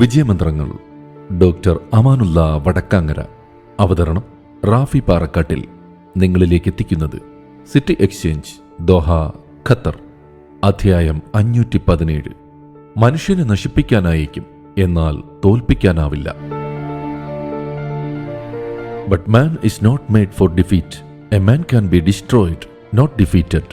വിജയമന്ത്രങ്ങൾ. Doctor Amanullah Vadakkangara. അവതരണം റാഫി പാറക്കാട്ടിൽ. നിങ്ങളിലേക്ക് എത്തിക്കുന്നത് സിറ്റി എക്സ്ചേഞ്ച്, ദോഹ, ഖത്തർ. അധ്യായം 517. മനുഷ്യനെ നശിപ്പിക്കാനായേക്കും, എന്നാൽ തോൽപ്പിക്കാനാവില്ല. But man is not made for defeat. A man can be destroyed, not defeated.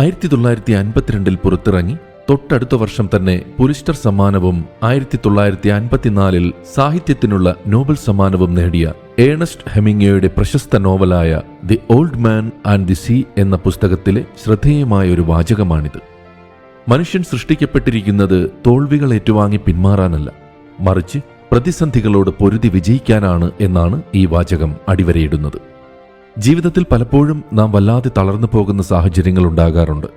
1952 പുറത്തിറങ്ങി തൊട്ടടുത്ത വർഷം തന്നെ പുലിസ്റ്റർ സമ്മാനവും 1954 സാഹിത്യത്തിനുള്ള നോബൽ സമ്മാനവും നേടിയ ഏണസ്റ്റ് ഹെമിംഗ്വേയുടെ പ്രശസ്ത നോവലായ the old man and the sea എന്ന പുസ്തകത്തിലെ ശ്രദ്ധേയമായ ഒരു വാചകമാണിത്. മനുഷ്യൻ സൃഷ്ടിക്കപ്പെട്ടിരിക്കുന്നത് തോൽവികൾ ഏറ്റുവാങ്ങി പിന്മാറാനല്ല, മറിച്ച് പ്രതിസന്ധികളോട് പൊരുതി വിജയിക്കാനാണ് എന്നാണ് ഈ വാചകം അടിവരയിടുന്നത്. ജീവിതത്തിൽ പലപ്പോഴും നാം വല്ലാതെ തളർന്നു പോകുന്ന സാഹചര്യങ്ങൾ ഉണ്ടാകാറുണ്ട്.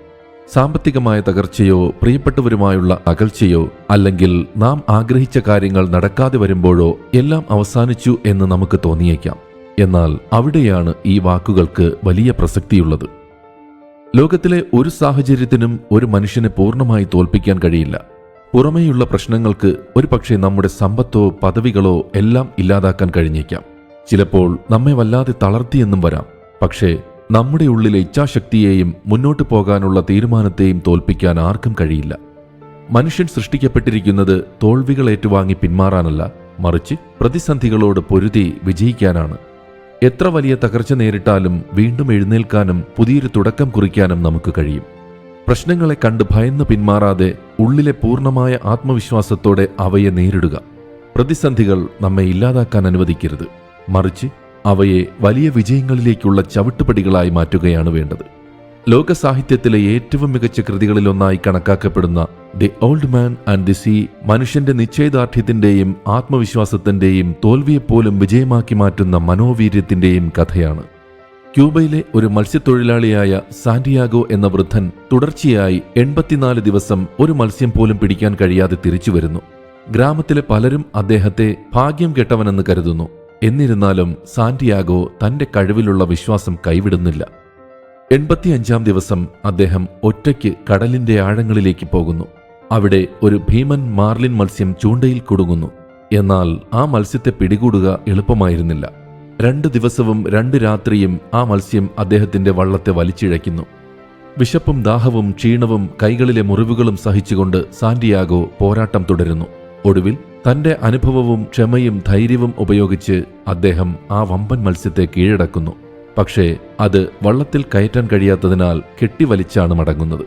സാമ്പത്തികമായ തകർച്ചയോ പ്രിയപ്പെട്ടവരുമായുള്ള അകൽച്ചയോ അല്ലെങ്കിൽ നാം ആഗ്രഹിച്ച കാര്യങ്ങൾ നടക്കാതെ വരുമ്പോഴോ എല്ലാം അവസാനിച്ചു എന്ന് നമുക്ക് തോന്നിയേക്കാം. എന്നാൽ അവിടെയാണ് ഈ വാക്കുകൾക്ക് വലിയ പ്രസക്തിയുള്ളത്. ലോകത്തിലെ ഒരു സാഹചര്യത്തിനും ഒരു മനുഷ്യനെ പൂർണ്ണമായി തോൽപ്പിക്കാൻ കഴിയില്ല. പുറമേയുള്ള പ്രശ്നങ്ങൾക്ക് ഒരുപക്ഷെ നമ്മുടെ സമ്പത്തോ പദവികളോ എല്ലാം ഇല്ലാതാക്കാൻ കഴിഞ്ഞേക്കാം. ചിലപ്പോൾ നമ്മെ വല്ലാതെ തളർത്തിയെന്നും വരാം. പക്ഷേ നമ്മുടെ ഉള്ളിലെ ഇച്ഛാശക്തിയെയും മുന്നോട്ട് പോകാനുള്ള തീരുമാനത്തെയും തോൽപ്പിക്കാൻ ആർക്കും കഴിയില്ല. മനുഷ്യൻ സൃഷ്ടിക്കപ്പെട്ടിരിക്കുന്നത് തോൽവികൾ ഏറ്റുവാങ്ങി പിന്മാറാനല്ല, മറിച്ച് പ്രതിസന്ധികളോട് പൊരുതി വിജയിക്കാനാണ്. എത്ര വലിയ തകർച്ച നേരിട്ടാലും വീണ്ടും എഴുന്നേൽക്കാനും പുതിയൊരു തുടക്കം കുറിക്കാനും നമുക്ക് കഴിയും. പ്രശ്നങ്ങളെ കണ്ട് ഭയന്ന് പിന്മാറാതെ ഉള്ളിലെ പൂർണ്ണമായ ആത്മവിശ്വാസത്തോടെ അവയെ നേരിടുക. പ്രതിസന്ധികൾ നമ്മെ ഇല്ലാതാക്കാൻ അനുവദിക്കരുത്, മറിച്ച് അവയെ വലിയ വിജയങ്ങളിലേക്കുള്ള ചവിട്ടുപടികളായി മാറ്റുകയാണ് വേണ്ടത്. ലോക സാഹിത്യത്തിലെ ഏറ്റവും മികച്ച കൃതികളിലൊന്നായി കണക്കാക്കപ്പെടുന്ന the old man and the see മനുഷ്യന്റെ നിശ്ചയദാർഢ്യത്തിന്റെയും ആത്മവിശ്വാസത്തിന്റെയും തോൽവിയെപ്പോലും വിജയമാക്കി മാറ്റുന്ന മനോവീര്യത്തിന്റെയും കഥയാണ്. ക്യൂബയിലെ ഒരു മത്സ്യത്തൊഴിലാളിയായ സാന്റിയാഗോ എന്ന വൃദ്ധൻ തുടർച്ചയായി 84 ദിവസം ഒരു മത്സ്യം പോലും പിടിക്കാൻ കഴിയാതെ തിരിച്ചു വരുന്നു. ഗ്രാമത്തിലെ പലരും അദ്ദേഹത്തെ ഭാഗ്യം കെട്ടവനെന്ന് കരുതുന്നു. എന്നിരുന്നാലും സാന്റിയാഗോ തന്റെ കഴിവിലുള്ള വിശ്വാസം കൈവിടുന്നില്ല. 85-ാം ദിവസം അദ്ദേഹം ഒറ്റയ്ക്ക് കടലിന്റെ ആഴങ്ങളിലേക്ക് പോകുന്നു. അവിടെ ഒരു ഭീമൻ മാർലിൻ മത്സ്യം ചൂണ്ടയിൽ കുടുങ്ങുന്നു. എന്നാൽ ആ മത്സ്യത്തെ പിടികൂടുക എളുപ്പമായിരുന്നില്ല. 2 ദിവസവും 2 രാത്രിയും ആ മത്സ്യം അദ്ദേഹത്തിന്റെ വള്ളത്തെ വലിച്ചിഴയ്ക്കുന്നു. വിശപ്പും ദാഹവും ക്ഷീണവും കൈകളിലെ മുറിവുകളും സഹിച്ചുകൊണ്ട് സാന്റിയാഗോ പോരാട്ടം തുടരുന്നു. ഒടുവിൽ തന്റെ അനുഭവവും ക്ഷമയും ധൈര്യവും ഉപയോഗിച്ച് അദ്ദേഹം ആ വമ്പൻ മത്സ്യത്തെ കീഴടക്കുന്നു. പക്ഷേ അത് വള്ളത്തിൽ കയറ്റാൻ കഴിയാത്തതിനാൽ കെട്ടിവലിച്ചാണ് മടങ്ങുന്നത്.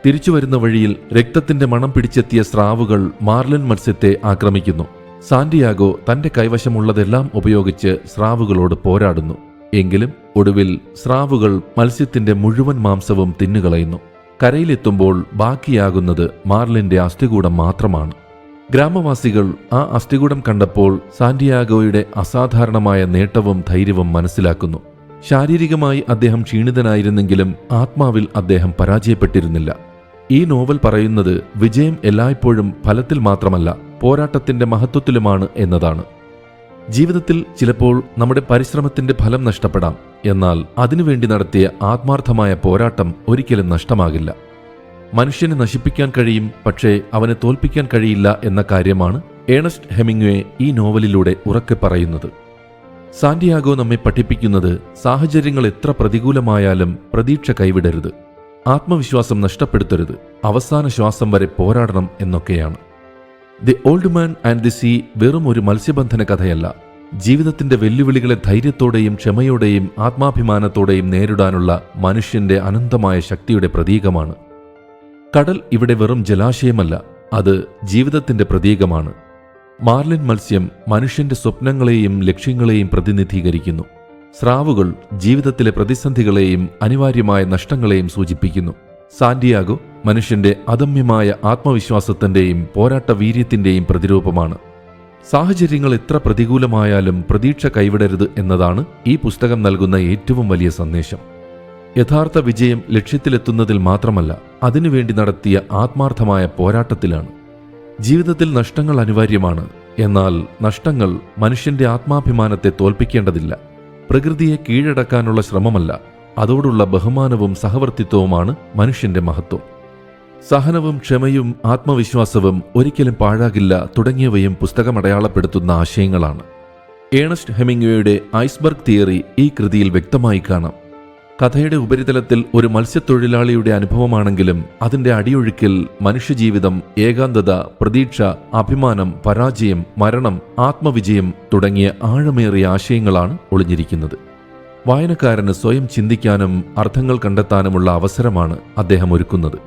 തിരിച്ചുവരുന്ന വഴിയിൽ രക്തത്തിന്റെ മണം പിടിച്ചെത്തിയ സ്രാവുകൾ മാർലിൻ മത്സ്യത്തെ ആക്രമിക്കുന്നു. സാന്റിയാഗോ തന്റെ കൈവശമുള്ളതെല്ലാം ഉപയോഗിച്ച് സ്രാവുകളോട് പോരാടുന്നു. എങ്കിലും ഒടുവിൽ സ്രാവുകൾ മത്സ്യത്തിന്റെ മുഴുവൻ മാംസവും തിന്നുകളയുന്നു. കരയിലെത്തുമ്പോൾ ബാക്കിയാകുന്നത് മാർലിന്റെ അസ്ഥികൂടം മാത്രമാണ്. ഗ്രാമവാസികൾ ആ അസ്ഥികൂടം കണ്ടപ്പോൾ സാന്റിയാഗോയുടെ അസാധാരണമായ നേട്ടവും ധൈര്യവും മനസ്സിലാക്കുന്നു. ശാരീരികമായി അദ്ദേഹം ക്ഷീണിതനായിരുന്നെങ്കിലും ആത്മാവിൽ അദ്ദേഹം പരാജയപ്പെട്ടിരുന്നില്ല. ഈ നോവൽ പറയുന്നത് വിജയം എല്ലായ്പ്പോഴും ഫലത്തിൽ മാത്രമല്ല, പോരാട്ടത്തിന്റെ മഹത്വത്തിലുമാണ് എന്നതാണ്. ജീവിതത്തിൽ ചിലപ്പോൾ നമ്മുടെ പരിശ്രമത്തിന്റെ ഫലം നഷ്ടപ്പെടാം. എന്നാൽ അതിനുവേണ്ടി നടത്തിയ ആത്മാർത്ഥമായ പോരാട്ടം ഒരിക്കലും നഷ്ടമാകില്ല. മനുഷ്യനെ നശിപ്പിക്കാൻ കഴിയും, പക്ഷേ അവനെ തോൽപ്പിക്കാൻ കഴിയില്ല എന്ന കാര്യമാണ് ഏണസ്റ്റ് ഹെമിംഗ്വേ ഈ നോവലിലൂടെ ഉറക്കെ പറയുന്നത്. സാന്റിയാഗോ നമ്മെ പഠിപ്പിക്കുന്നത് സാഹചര്യങ്ങൾ എത്ര പ്രതികൂലമായാലും പ്രതീക്ഷ കൈവിടരുത്, ആത്മവിശ്വാസം നഷ്ടപ്പെടുത്തരുത്, അവസാന ശ്വാസം വരെ പോരാടണം എന്നൊക്കെയാണ്. The old man and the see വെറും ഒരു മത്സ്യബന്ധന കഥയല്ല. ജീവിതത്തിന്റെ വെല്ലുവിളികളെ ധൈര്യത്തോടെയും ക്ഷമയോടെയും ആത്മാഭിമാനത്തോടെയും നേരിടാനുള്ള മനുഷ്യന്റെ അനന്തമായ ശക്തിയുടെ പ്രതീകമാണ്. കടൽ ഇവിടെ വെറും ജലാശയമല്ല, അത് ജീവിതത്തിന്റെ പ്രതീകമാണ്. മാർലിൻ മത്സ്യം മനുഷ്യന്റെ സ്വപ്നങ്ങളെയും ലക്ഷ്യങ്ങളെയും പ്രതിനിധീകരിക്കുന്നു. സ്രാവുകൾ ജീവിതത്തിലെ പ്രതിസന്ധികളെയും അനിവാര്യമായ നഷ്ടങ്ങളെയും സൂചിപ്പിക്കുന്നു. സാന്റിയാഗോ മനുഷ്യന്റെ അദമ്യമായ ആത്മവിശ്വാസത്തിന്റെയും പോരാട്ട വീര്യത്തിന്റെയും പ്രതിരൂപമാണ്. സാഹചര്യങ്ങൾ എത്ര പ്രതികൂലമായാലും പ്രതീക്ഷ കൈവിടരുത് എന്നതാണ് ഈ പുസ്തകം നൽകുന്ന ഏറ്റവും വലിയ സന്ദേശം. യഥാർത്ഥ വിജയം ലക്ഷ്യത്തിലെത്തുന്നതിൽ മാത്രമല്ല, അതിനുവേണ്ടി നടത്തിയ ആത്മാർത്ഥമായ പോരാട്ടത്തിലാണ്. ജീവിതത്തിൽ നഷ്ടങ്ങൾ അനിവാര്യമാണ്. എന്നാൽ നഷ്ടങ്ങൾ മനുഷ്യന്റെ ആത്മാഭിമാനത്തെ തോൽപ്പിക്കേണ്ടതില്ല. പ്രകൃതിയെ കീഴടക്കാനുള്ള ശ്രമമല്ല, അതോടുള്ള ബഹുമാനവും സഹവർത്തിത്വവുമാണ് മനുഷ്യന്റെ മഹത്വം. സഹനവും ക്ഷമയും ആത്മവിശ്വാസവും ഒരിക്കലും പാഴാകില്ല തുടങ്ങിയവയും പുസ്തകം അടയാളപ്പെടുത്തുന്ന ആശയങ്ങളാണ്. ഏണസ്റ്റ് ഹെമിംഗ്വേയുടെ ഐസ്ബർഗ് തിയറി ഈ കൃതിയിൽ വ്യക്തമായി കാണാം. കഥയുടെ ഉപരിതലത്തിൽ ഒരു മത്സ്യത്തൊഴിലാളിയുടെ അനുഭവമാണെങ്കിലും അതിന്റെ അടിയൊഴുക്കിൽ മനുഷ്യജീവിതം, ഏകാന്തത, പ്രതീക്ഷ, അഭിമാനം, പരാജയം, മരണം, ആത്മവിജയം തുടങ്ങിയ ആഴമേറിയ ആശയങ്ങളാണ് ഒളിഞ്ഞിരിക്കുന്നത്. വായനക്കാരന് സ്വയം ചിന്തിക്കാനും അർത്ഥങ്ങൾ കണ്ടെത്താനുമുള്ള അവസരമാണ് അദ്ദേഹം ഒരുക്കുന്നത്.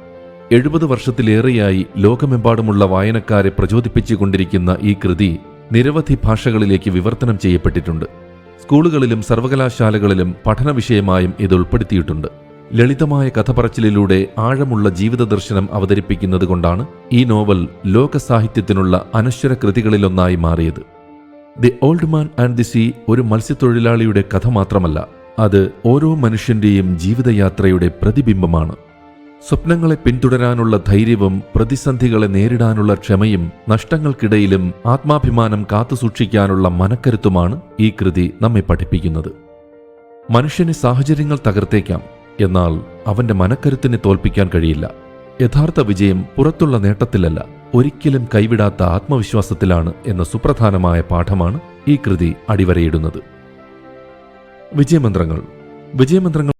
70 വർഷത്തിലേറെയായി ലോകമെമ്പാടുമുള്ള വായനക്കാരെ പ്രചോദിപ്പിച്ചുകൊണ്ടിരിക്കുന്ന ഈ കൃതി നിരവധി ഭാഷകളിലേക്ക് വിവർത്തനം ചെയ്യപ്പെട്ടിട്ടുണ്ട്. സ്കൂളുകളിലും സർവകലാശാലകളിലും പഠന വിഷയമായും ഇത് ഉൾപ്പെടുത്തിയിട്ടുണ്ട്. ലളിതമായ കഥ പറച്ചിലിലൂടെ ആഴമുള്ള ജീവിത ദർശനം അവതരിപ്പിക്കുന്നത് കൊണ്ടാണ് ഈ നോവൽ ലോക സാഹിത്യത്തിനുള്ള അനശ്വര കൃതികളിലൊന്നായി മാറിയത്. The old man and the see ഒരു മത്സ്യത്തൊഴിലാളിയുടെ കഥ മാത്രമല്ല, അത് ഓരോ മനുഷ്യന്റെയും ജീവിതയാത്രയുടെ പ്രതിബിംബമാണ്. സ്വപ്നങ്ങളെ പിന്തുടരാനുള്ള ധൈര്യവും പ്രതിസന്ധികളെ നേരിടാനുള്ള ക്ഷമയും നഷ്ടങ്ങൾക്കിടയിലും ആത്മാഭിമാനം കാത്തുസൂക്ഷിക്കാനുള്ള മനക്കരുത്തുമാണ് ഈ കൃതി നമ്മെ പഠിപ്പിക്കുന്നത്. മനുഷ്യനെ സാഹചര്യങ്ങൾ തകർത്തേക്കാം, എന്നാൽ അവന്റെ മനക്കരുത്തിനെ തോൽപ്പിക്കാൻ കഴിയില്ല. യഥാർത്ഥ വിജയം പുറത്തുള്ള നേട്ടത്തിലല്ല, ഒരിക്കലും കൈവിടാത്ത ആത്മവിശ്വാസത്തിലാണ് എന്ന സുപ്രധാനമായ പാഠമാണ് ഈ കൃതി അടിവരയിടുന്നത്. വിജയമന്ത്രങ്ങൾ